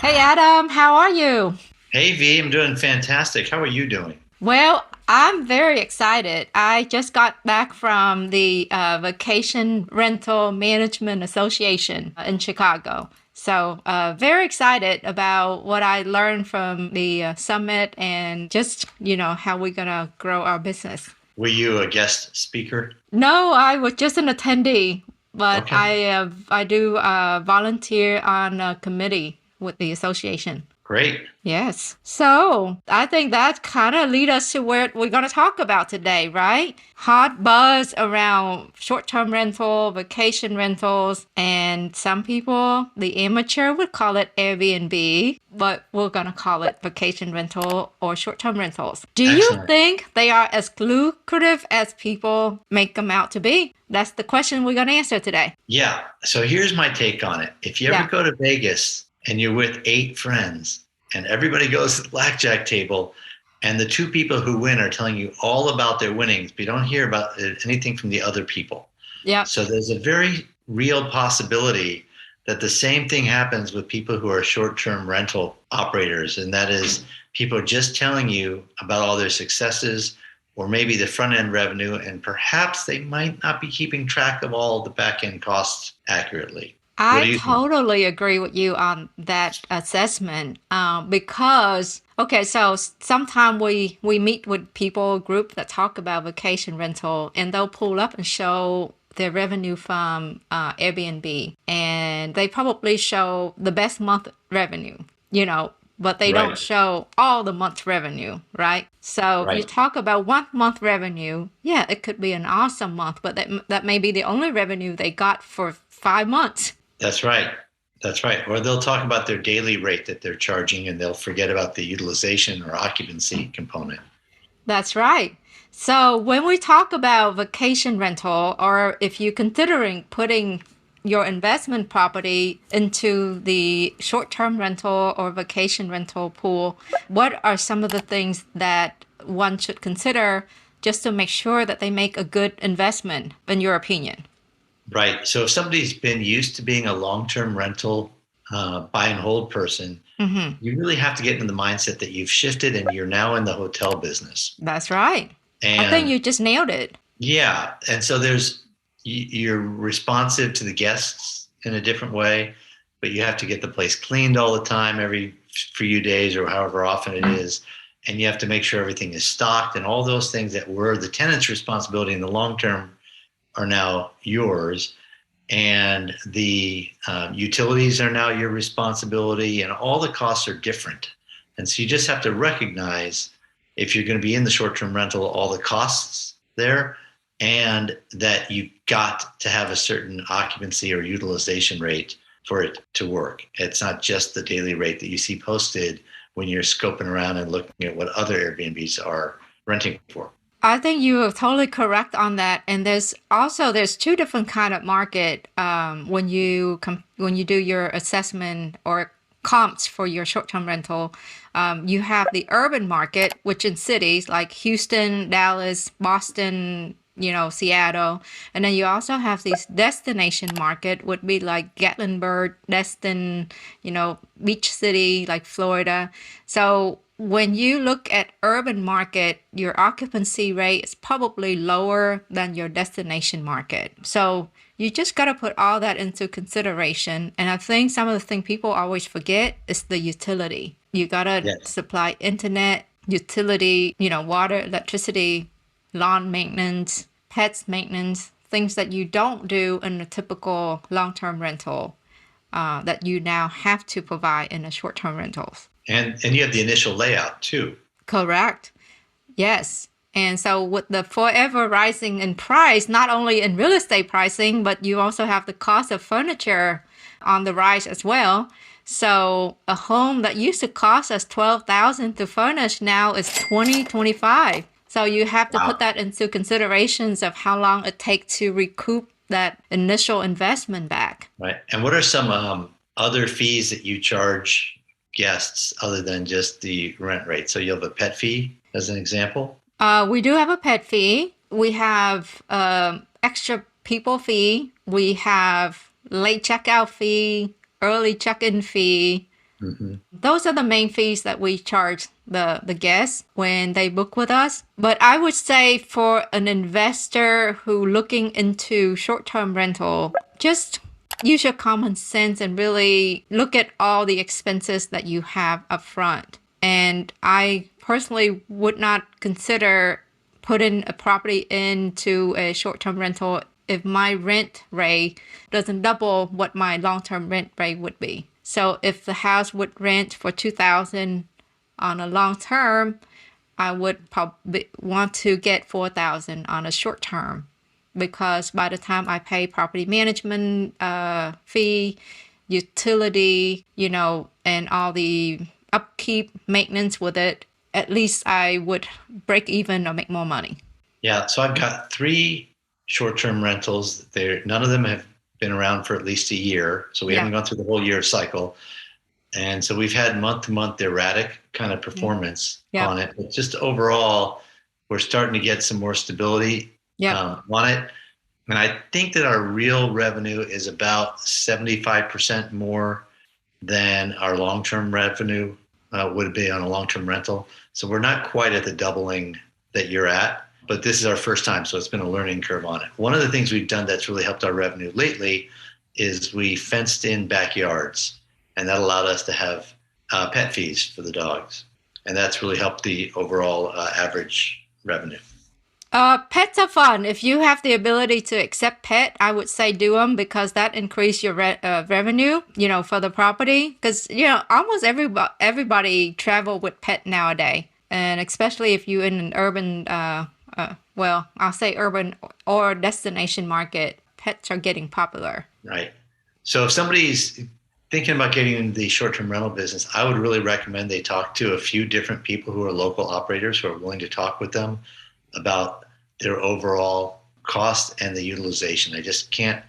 Hey Adam, how are you? Hey V, I'm doing fantastic. How are you doing? Well, I'm very excited. I just got back from the Vacation Rental Management Association in Chicago. So, very excited about what I learned from the summit and just, how we're going to grow our business. Were you a guest speaker? No, I was just an attendee, but Okay, I do volunteer on a committee with the association. great. Yes. So I think that kind of lead us to where we're going to talk about today, right? Hot buzz around short-term rental, vacation rentals, and some people, the amateur would call it Airbnb, but we're going to call it vacation rental or short-term rentals. Do you Excellent. think they are as lucrative as people make them out to be? That's the question we're going to answer today. Yeah, so here's my take on it. If you ever Yeah. go to Vegas and you're with eight friends and everybody goes to the blackjack table and the two people who win are telling you all about their winnings, but you don't hear about anything from the other people. Yep. So there's a very real possibility that the same thing happens with people who are short-term rental operators, and that is people are just telling you about all their successes or maybe the front-end revenue, and perhaps they might not be keeping track of all the back-end costs accurately. What I do you think? totally agree with you on that assessment because okay, so sometimes we meet with people group that talk about vacation rental, and they'll pull up and show their revenue from Airbnb, and they probably show the best month revenue, but they don't Right, show all the month's revenue, right? So if you right. talk about 1 month revenue, yeah, it could be an awesome month, but that may be the only revenue they got for 5 months. That's right. That's right. Or they'll talk about their daily rate that they're charging and they'll forget about the utilization or occupancy component. That's right. So when we talk about vacation rental, or if you're considering putting your investment property into the short-term rental or vacation rental pool, what are some of the things that one should consider just to make sure that they make a good investment, in your opinion? Right. So if somebody's been used to being a long-term rental buy and hold person, Hmm. you really have to get in the mindset that you've shifted and you're now in the hotel business. That's right. I think And you just nailed it. yeah, and so you're responsive to the guests in a different way, but you have to get the place cleaned all the time, every few days or however often it is. And you have to make sure everything is stocked and all those things that were the tenant's responsibility in the long term are now yours, and the utilities are now your responsibility, and all the costs are different. And so you just have to recognize if you're going to be in the short-term rental, all the costs there, and that you got to have a certain occupancy or utilization rate for it to work. It's not just the daily rate that you see posted when you're scoping around and looking at what other Airbnbs are renting for. I think you are totally correct on that. And there's two different kind of market when you do your assessment or comps for your short-term rental. You have the urban market, which in cities like Houston, Dallas, Boston, Seattle, and then you also have these destination market would be like Gatlinburg, Destin, beach city like Florida. So when you look at urban market, your occupancy rate is probably lower than your destination market. So you just got to put all that into consideration. And I think some of the thing people always forget is the utility. You got to Yes. supply internet, utility, water, electricity, lawn maintenance, pets maintenance, things that you don't do in a typical long-term rental that you now have to provide in a short-term rentals. And you have the initial layout too. Correct. Yes. And so with the forever rising in price, not only in real estate pricing, but you also have the cost of furniture on the rise as well. So a home that used to cost us 12,000 to furnish now is 20, 25. So you have to put Wow. that into considerations of how long it takes to recoup that initial investment back. Right. And what are some other fees that you charge guests other than just the rent rate? So you have a pet fee as an example. We do have a pet fee. We have extra people fee. We have late checkout fee, early check-in fee. Hmm. Those are the main fees that we charge the guests when they book with us. But I would say for an investor who looking into short-term rental, just use your common sense and really look at all the expenses that you have up front. And I personally would not consider putting a property into a short-term rental if my rent rate doesn't double what my long-term rent rate would be. So if the house would rent for 2,000 on a long term, I would probably want to get 4,000 on a short term, because by the time I pay property management fee, utility, and all the upkeep maintenance with it, at least I would break even or make more money. Yeah. So I've got three short-term rentals. None of them have been around for at least a year. So we Yeah. haven't gone through the whole year cycle. And so we've had month to month erratic kind of Mm. performance Yep. on it. But just overall, we're starting to get some more stability Yep. on it. And I think that our real revenue is about 75% more than our long-term revenue would be on a long-term rental. So we're not quite at the doubling that you're at, but this is our first time, so it's been a learning curve on it. One of the things we've done that's really helped our revenue lately is we fenced in backyards, and that allowed us to have pet fees for the dogs, and that's really helped the overall average revenue. Pets are fun. If you have the ability to accept pet, I would say do them, because that increase your revenue, for the property. Because, almost everybody travel with pet nowadays. And especially if you're in an urban, well, I'll say urban or destination market, pets are getting popular. Right. So if somebody's thinking about getting into the short-term rental business, I would really recommend they talk to a few different people who are local operators who are willing to talk with them about their overall cost and the utilization. I just can't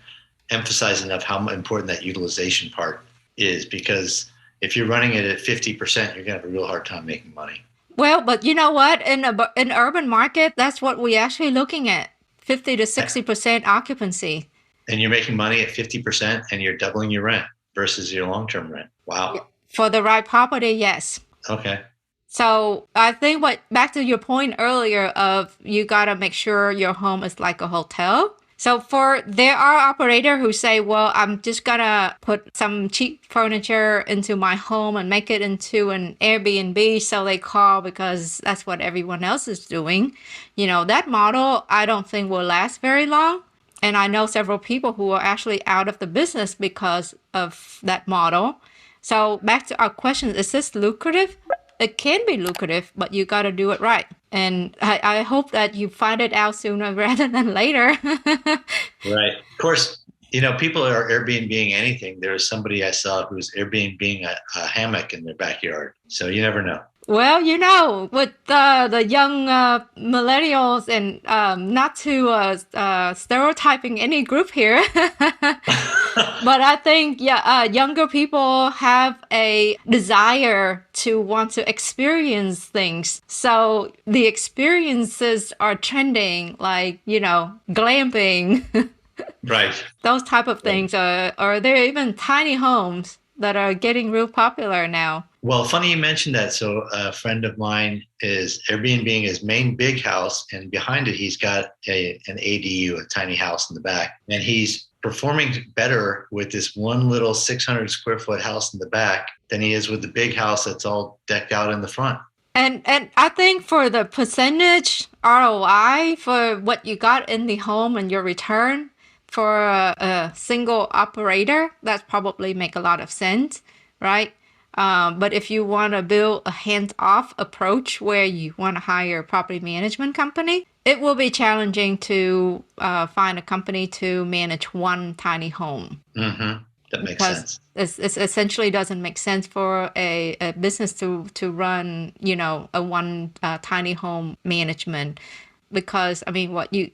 emphasize enough how important that utilization part is, because if you're running it at 50%, you're going to have a real hard time making money. Well, but you know what? In urban market, that's what we're actually looking at: 50 to 60% occupancy. And you're making money at 50% and you're doubling your rent versus your long-term rent. Wow. For the right property, yes. Okay. So I think back to your point earlier of you gotta make sure your home is like a hotel. So there are operators who say, well, I'm just gonna put some cheap furniture into my home and make it into an Airbnb. So they call because that's what everyone else is doing. That model I don't think will last very long. And I know several people who are actually out of the business because of that model. So back to our question, is this lucrative? It can be lucrative, but you got to do it right. And I hope that you find it out sooner rather than later. Right. Of course, people are Airbnb-ing anything. There was somebody I saw who was Airbnb-ing a hammock in their backyard. So you never know. Well, with the young millennials, and not to stereotyping any group here, but I think, yeah, younger people have a desire to want to experience things. So the experiences are trending, like, glamping, Right. those type of things. Or there are even tiny homes that are getting real popular now. Well, funny you mentioned that. So a friend of mine is Airbnb-ing his main big house, and behind it he's got an ADU, a tiny house in the back. And he's performing better with this one little 600 square foot house in the back than he is with the big house that's all decked out in the front. And I think for the percentage ROI for what you got in the home and your return for a single operator, that probably make a lot of sense, right? But if you want to build a hands-off approach where you want to hire a property management company, it will be challenging to find a company to manage one tiny home. Mm-hmm. That makes sense. It essentially doesn't make sense for a business to run, a one tiny home management. Because, I mean, what you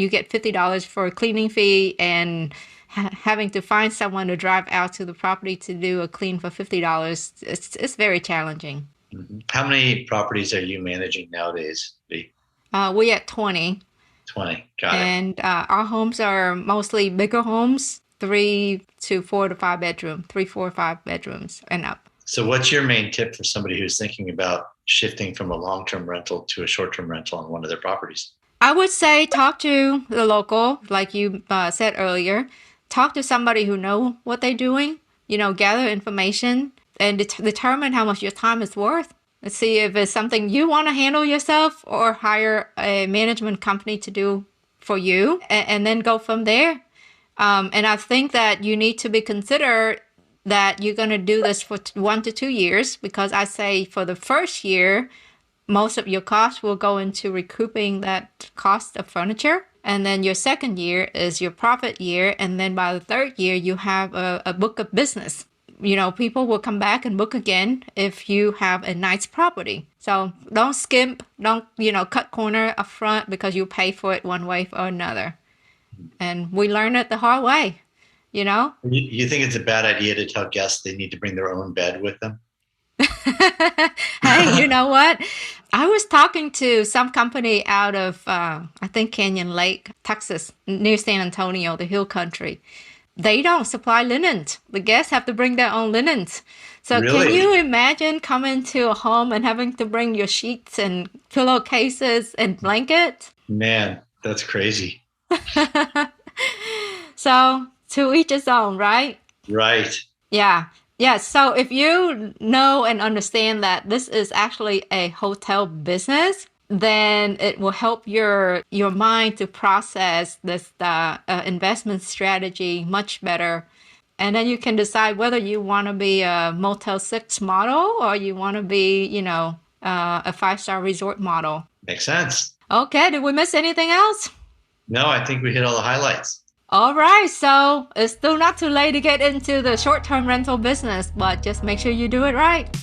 get $50 for a cleaning fee, and having to find someone to drive out to the property to do a clean for $50, it's very challenging. Mm-hmm. How many properties are you managing nowadays, V? We at 20. 20. Got it. And our homes are mostly bigger homes, 3 to 4 to 5 bedroom, 3, 4, 5 bedrooms and up. So what's your main tip for somebody who's thinking about shifting from a long-term rental to a short-term rental on one of their properties? I would say talk to the local, like you said earlier. Talk to somebody who know what they're doing. Gather information and determine how much your time is worth. Let's see if it's something you want to handle yourself or hire a management company to do for you, and then go from there. And I think that you need to be considered that you're going to do this for 1 to 2 years, because I say for the first year, most of your costs will go into recouping that cost of furniture. And then your second year is your profit year. And then by the third year, you have a book of business. People will come back and book again if you have a nice property. So don't skimp, don't, cut corner up front because you pay for it one way or another. And we learned it the hard way, You think it's a bad idea to tell guests they need to bring their own bed with them? Hey, you know what? I was talking to some company out of, I think, Canyon Lake, Texas, near San Antonio, the hill country. They don't supply linens. The guests have to bring their own linens. So Really? can you imagine coming to a home and having to bring your sheets and pillowcases and blankets? Man, that's crazy. So to each his own, right? Right. Yeah. Yeah. So if you know and understand that this is actually a hotel business, then it will help your mind to process this investment strategy much better. And then you can decide whether you want to be a Motel 6 model or you want to be, a 5-star resort model. Makes sense. Okay. Did we miss anything else? No, I think we hit all the highlights. All right, so it's still not too late to get into the short-term rental business, but just make sure you do it right.